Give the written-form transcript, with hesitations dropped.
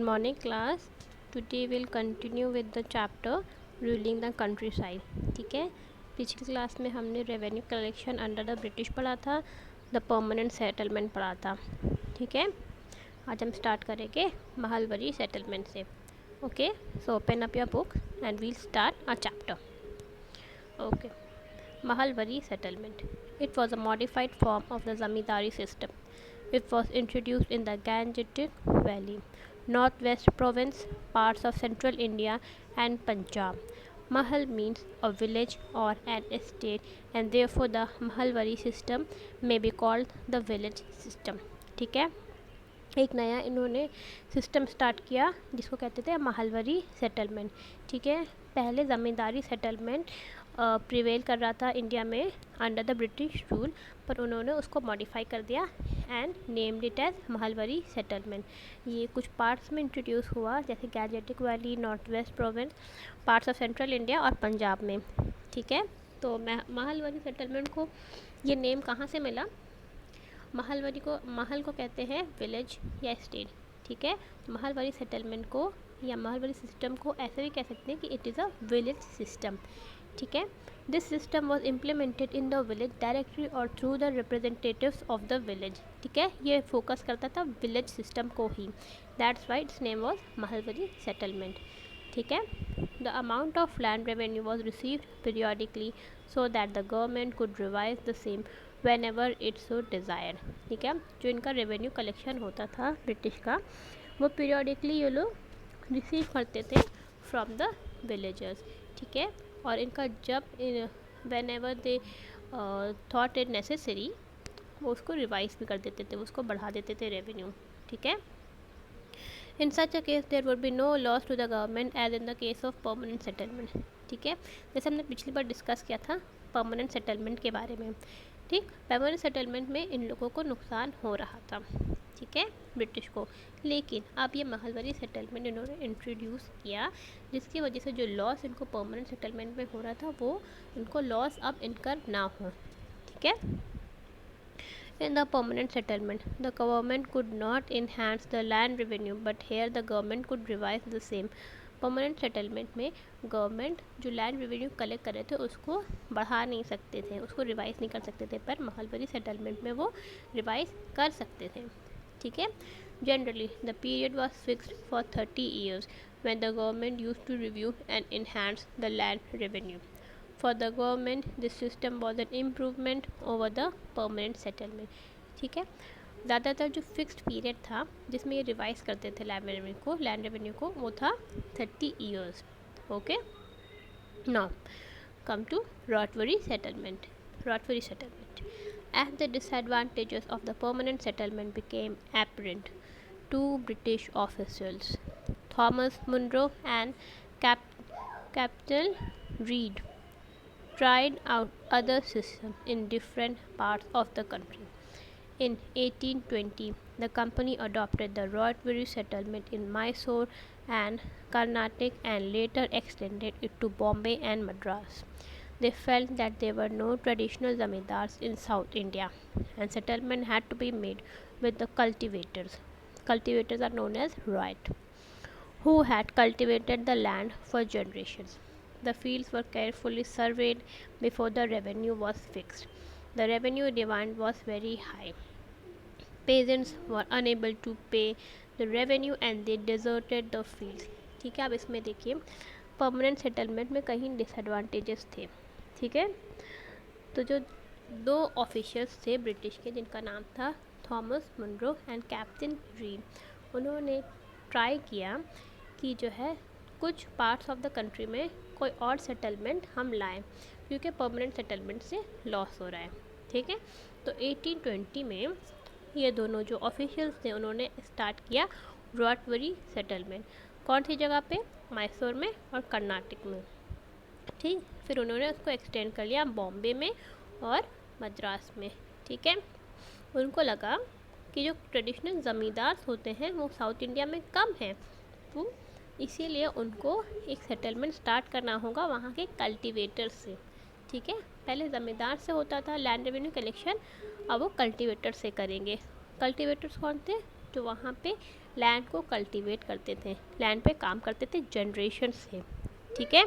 Morning class. Today we'll continue with the chapter ruling the countryside. ठीक है, पिछली class में हमने revenue collection under the British पढ़ा था, द परमानेंट सेटलमेंट पढ़ा था. ठीक है, आज हम स्टार्ट करेंगे महालवरी सेटलमेंट से. Okay, so open up your book and we'll start a chapter. Okay, Mahalwari settlement. It was a modified form of the zamindari system. It was introduced in the Gangetic Valley, Northwest Province, parts of central India, and Punjab. Mahal means a village or an estate, and therefore the Mahalwari system may be called the village system. ठीक है, एक नया इन्होंने system start किया जिसको कहते थे महालवरी settlement. ठीक है, पहले ज़मींदारी सेटलमेंट प्रिवेल कर रहा था इंडिया में अंडर द ब्रिटिश रूल, पर उन्होंने उसको मॉडिफाई कर दिया and named it as Mahalwari settlement. ये कुछ पार्ट्स में इंट्रोड्यूस हुआ जैसे Gangetic valley, north west province, parts of central India और पंजाब में. ठीक है, तो महालवरी सेटलमेंट को ये नेम कहाँ से मिला? महल को कहते हैं विलेज या स्टेट. ठीक है, महालवरी सेटलमेंट को या महालवरी सिस्टम को ऐसे भी कह सकते हैं कि it is a village system. ठीक है, this system was implemented in the village directly और through the representatives of the village. ठीक है, ये फोकस करता था विलेज सिस्टम को ही. That's why its name was Mahalwari settlement. ठीक है, the amount of land revenue was received periodically so that the government could revise the same whenever it's so desired. ठीक है, जो इनका रेवेन्यू कलेक्शन होता था ब्रिटिश का, वो पीरियडिकली ये लोग रिसीव करते थे फ्रॉम द विलेजर्स. ठीक है, और इनका जब when ever they thought it necessary वो उसको रिवाइज भी कर देते थे, उसको बढ़ा देते थे रेवेन्यू. ठीक है, in such a case there would be no loss to the government as in the case of permanent settlement. ठीक है, जैसे हमने पिछली बार डिस्कस किया था परमानेंट सेटलमेंट के बारे में. ठीक, परमानेंट सेटलमेंट में इन लोगों को नुकसान हो रहा था. ठीक है, ब्रिटिश को, लेकिन अब ये महालवरी सेटलमेंट इन्होंने इंट्रोड्यूस किया जिसकी वजह से जो लॉस इनको परमानेंट सेटलमेंट में हो रहा था वो इनको लॉस अब इनकर ना हो. ठीक है, in the permanent settlement the government could not enhance the land revenue but here the government could revise the same. Permanent settlement में गवर्नमेंट जो लैंड रेवेन्यू कलेक्ट कर रहे थे उसको बढ़ा नहीं सकते थे, उसको रिवाइज नहीं कर सकते थे, पर महालवरी सेटलमेंट में वो रिवाइज कर सकते थे. ठीक है, generally the period was fixed for 30 years when the government used to review and enhance the land revenue. For the government, this system was an improvement over the permanent settlement. ठीक है, ज़्यादातर जो fixed period था जिसमें ये revise करते थे land revenue को वो था 30 years. Okay, now come to Ryotwari settlement. Ryotwari settlement, as the disadvantages of the permanent settlement became apparent, two British officials, Thomas Munro and Captain Reed, tried out other systems in different parts of the country. In 1820, the company adopted the Rotwari settlement in Mysore and Karnataka and later extended it to Bombay and Madras. They felt that there were no traditional zamindars in South India and settlement had to be made with the cultivators. Cultivators are known as Roit, who had cultivated the land for generations. The fields were carefully surveyed before the revenue was fixed. The revenue demand was very high. Peasants were unable to pay the revenue and they deserted the fields. ठीक है, अब इसमें देखिए permanent settlement में कहीं disadvantages थे. ठीक है, तो जो दो ऑफिशियल्स थे ब्रिटिश के जिनका नाम था Thomas Munro and captain Reid, उन्होंने ट्राई किया कि जो है कुछ पार्ट्स ऑफ द कंट्री में कोई और सेटलमेंट हम लाएं क्योंकि परमानेंट सेटलमेंट से लॉस हो रहा है. ठीक है, तो 1820 में ये दोनों जो ऑफिशियल्स थे उन्होंने स्टार्ट किया रॉटवरी सेटलमेंट. कौन सी जगह पे? मैसूर में और कर्नाटक में. ठीक, फिर उन्होंने उसको एक्सटेंड कर लिया बॉम्बे में और मद्रास में. ठीक है, उनको लगा कि जो ट्रेडिशनल ज़मींदार होते हैं वो साउथ इंडिया में कम हैं, तो इसीलिए उनको एक सेटलमेंट स्टार्ट करना होगा वहाँ के कल्टीवेटर्स से. ठीक है, पहले ज़मींदार से होता था लैंड रेवेन्यू कलेक्शन, अब वो कल्टीवेटर से करेंगे. कल्टीवेटर्स कौन थे? जो वहाँ पे लैंड को कल्टीवेट करते थे, लैंड पे काम करते थे जनरेशन से, ठीक है।